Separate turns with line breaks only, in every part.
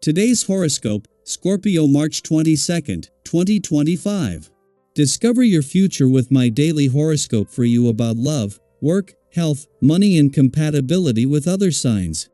Today's horoscope, Scorpio March 22nd, 2025. Discover your future with my daily horoscope for you about love, work, health, money and compatibility with other signs.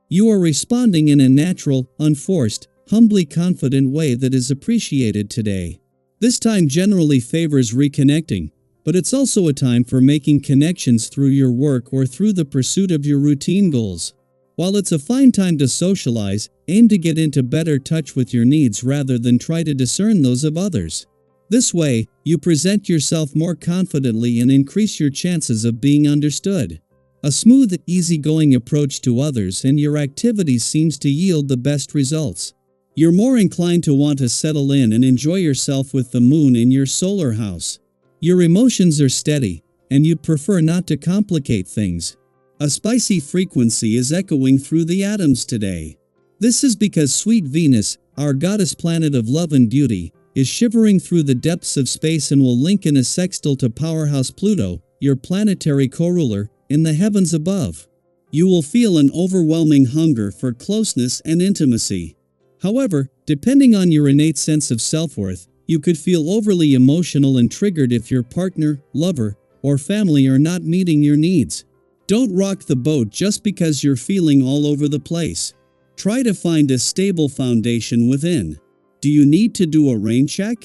You are responding in a natural, unforced, humbly confident way that is appreciated today. This time generally favors reconnecting, but it's also a time for making connections through your work or through the pursuit of your routine goals. While it's a fine time to socialize, aim to get into better touch with your needs rather than try to discern those of others. This way, you present yourself more confidently and increase your chances of being understood. A smooth, easygoing approach to others and your activities seems to yield the best results. You're more inclined to want to settle in and enjoy yourself with the moon in your solar house. Your emotions are steady, and you'd prefer not to complicate things. A spicy frequency is echoing through the atoms today. This is because sweet Venus, our goddess planet of love and beauty, is shivering through the depths of space and will link in a sextile to powerhouse Pluto, your planetary co-ruler, in the heavens above. You will feel an overwhelming hunger for closeness and intimacy. However, depending on your innate sense of self-worth, you could feel overly emotional and triggered if your partner, lover, or family are not meeting your needs. Don't rock the boat just because you're feeling all over the place. Try to find a stable foundation within. Do you need to do a rain check?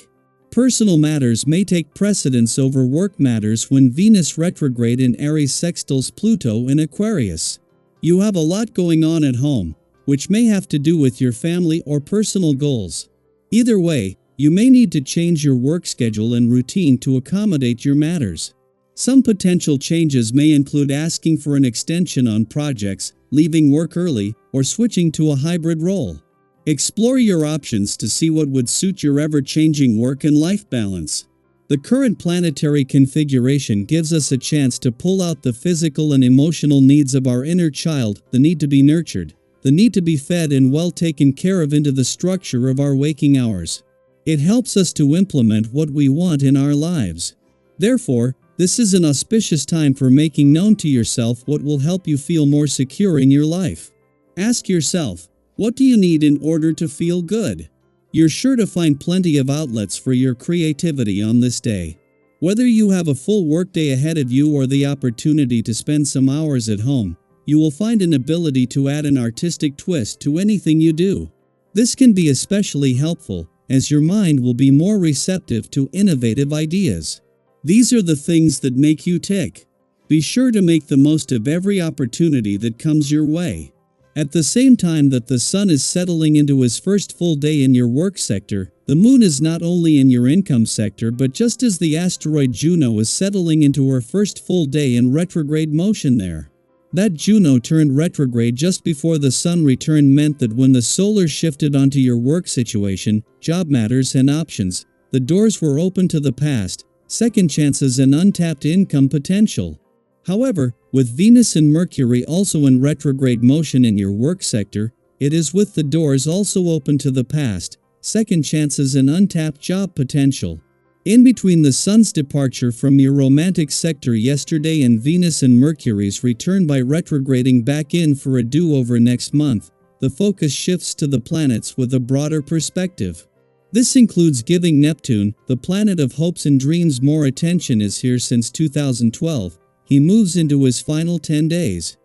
Personal matters may take precedence over work matters when Venus retrograde in Aries sextiles Pluto in Aquarius. You have a lot going on at home, which may have to do with your family or personal goals. Either way, you may need to change your work schedule and routine to accommodate your matters. Some potential changes may include asking for an extension on projects, leaving work early, or switching to a hybrid role. Explore your options to see what would suit your ever-changing work and life balance. The current planetary configuration gives us a chance to pull out the physical and emotional needs of our inner child, the need to be nurtured, the need to be fed and well taken care of into the structure of our waking hours. It helps us to implement what we want in our lives. Therefore, this is an auspicious time for making known to yourself what will help you feel more secure in your life. Ask yourself, what do you need in order to feel good? You're sure to find plenty of outlets for your creativity on this day. Whether you have a full workday ahead of you or the opportunity to spend some hours at home, you will find an ability to add an artistic twist to anything you do. This can be especially helpful, as your mind will be more receptive to innovative ideas. These are the things that make you tick. Be sure to make the most of every opportunity that comes your way. At the same time that the sun is settling into his first full day in your work sector, the moon is not only in your income sector but just as the asteroid Juno is settling into her first full day in retrograde motion there. That Juno turned retrograde just before the sun returned meant that when the solar shifted onto your work situation, job matters and options, the doors were open to the past, second chances and untapped income potential. However, with Venus and Mercury also in retrograde motion in your work sector, it is with the doors also open to the past, second chances and untapped job potential. In between the Sun's departure from your romantic sector yesterday and Venus and Mercury's return by retrograding back in for a do-over next month, the focus shifts to the planets with a broader perspective. This includes giving Neptune, the planet of hopes and dreams, more attention. Is here since 2012. He moves into his final 10 days.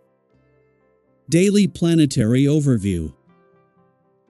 Daily Planetary Overview.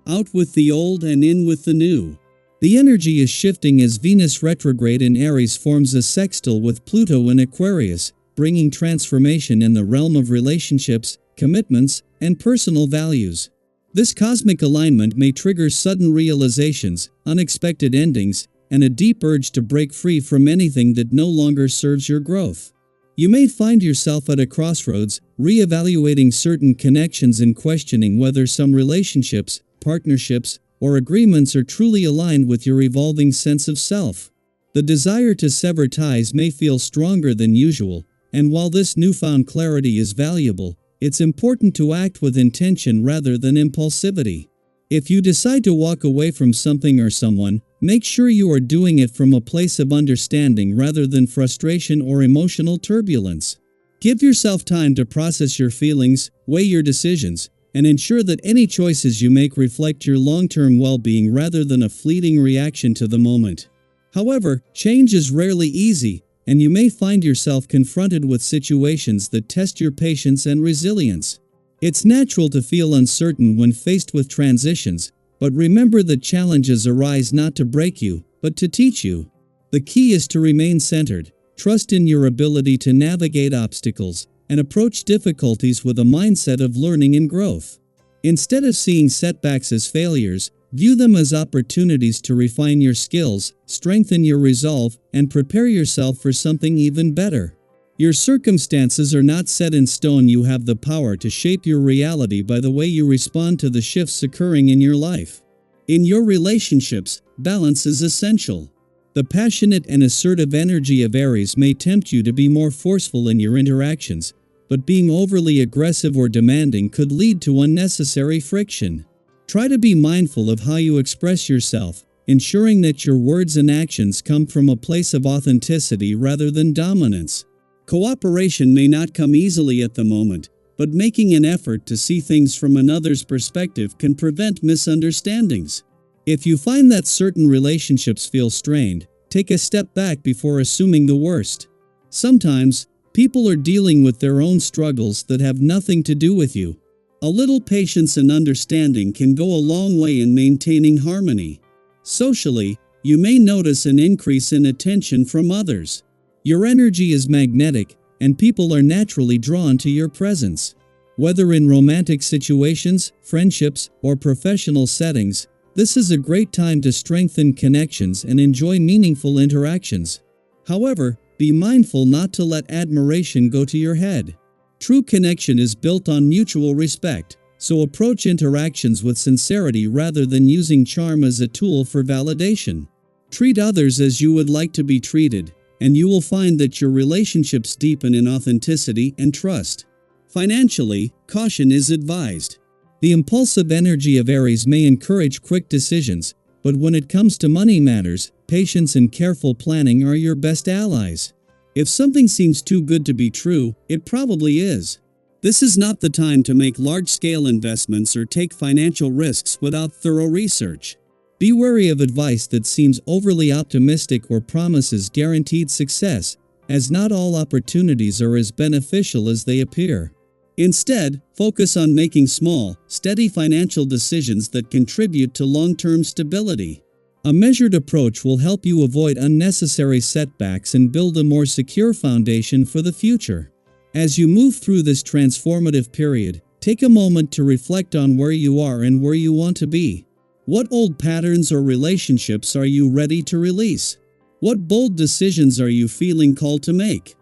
Out with the old and in with the new. The energy is shifting as Venus retrograde in Aries forms a sextile with Pluto in Aquarius, bringing transformation in the realm of relationships, commitments, and personal values. This cosmic alignment may trigger sudden realizations, unexpected endings, and a deep urge to break free from anything that no longer serves your growth. You may find yourself at a crossroads, re-evaluating certain connections and questioning whether some relationships, partnerships, or agreements are truly aligned with your evolving sense of self. The desire to sever ties may feel stronger than usual, and while this newfound clarity is valuable, it's important to act with intention rather than impulsivity. If you decide to walk away from something or someone, make sure you are doing it from a place of understanding rather than frustration or emotional turbulence. Give yourself time to process your feelings, weigh your decisions, and ensure that any choices you make reflect your long-term well-being rather than a fleeting reaction to the moment. However, change is rarely easy, and you may find yourself confronted with situations that test your patience and resilience. It's natural to feel uncertain when faced with transitions, but remember that challenges arise not to break you, but to teach you. The key is to remain centered, trust in your ability to navigate obstacles, and approach difficulties with a mindset of learning and growth. Instead of seeing setbacks as failures, view them as opportunities to refine your skills, strengthen your resolve, and prepare yourself for something even better. Your circumstances are not set in stone. You have the power to shape your reality by the way you respond to the shifts occurring in your life. In your relationships, balance is essential. The passionate and assertive energy of Aries may tempt you to be more forceful in your interactions, but being overly aggressive or demanding could lead to unnecessary friction. Try to be mindful of how you express yourself, ensuring that your words and actions come from a place of authenticity rather than dominance. Cooperation may not come easily at the moment, but making an effort to see things from another's perspective can prevent misunderstandings. If you find that certain relationships feel strained, take a step back before assuming the worst. Sometimes, people are dealing with their own struggles that have nothing to do with you. A little patience and understanding can go a long way in maintaining harmony. Socially, you may notice an increase in attention from others. Your energy is magnetic, and people are naturally drawn to your presence. Whether in romantic situations, friendships, or professional settings, this is a great time to strengthen connections and enjoy meaningful interactions. However, be mindful not to let admiration go to your head. True connection is built on mutual respect, so approach interactions with sincerity rather than using charm as a tool for validation. Treat others as you would like to be treated, and you will find that your relationships deepen in authenticity and trust. Financially, caution is advised. The impulsive energy of Aries may encourage quick decisions, but when it comes to money matters, patience and careful planning are your best allies. If something seems too good to be true, it probably is. This is not the time to make large-scale investments or take financial risks without thorough research. Be wary of advice that seems overly optimistic or promises guaranteed success, as not all opportunities are as beneficial as they appear. Instead, focus on making small, steady financial decisions that contribute to long-term stability. A measured approach will help you avoid unnecessary setbacks and build a more secure foundation for the future. As you move through this transformative period, take a moment to reflect on where you are and where you want to be. What old patterns or relationships are you ready to release? What bold decisions are you feeling called to make?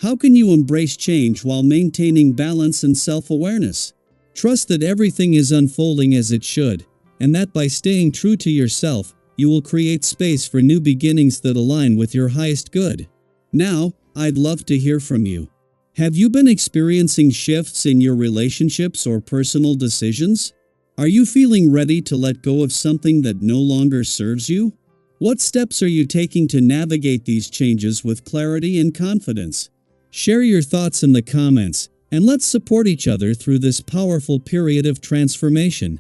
How can you embrace change while maintaining balance and self-awareness? Trust that everything is unfolding as it should, and that by staying true to yourself, you will create space for new beginnings that align with your highest good. Now, I'd love to hear from you. Have you been experiencing shifts in your relationships or personal decisions? Are you feeling ready to let go of something that no longer serves you? What steps are you taking to navigate these changes with clarity and confidence? Share your thoughts in the comments, and let's support each other through this powerful period of transformation.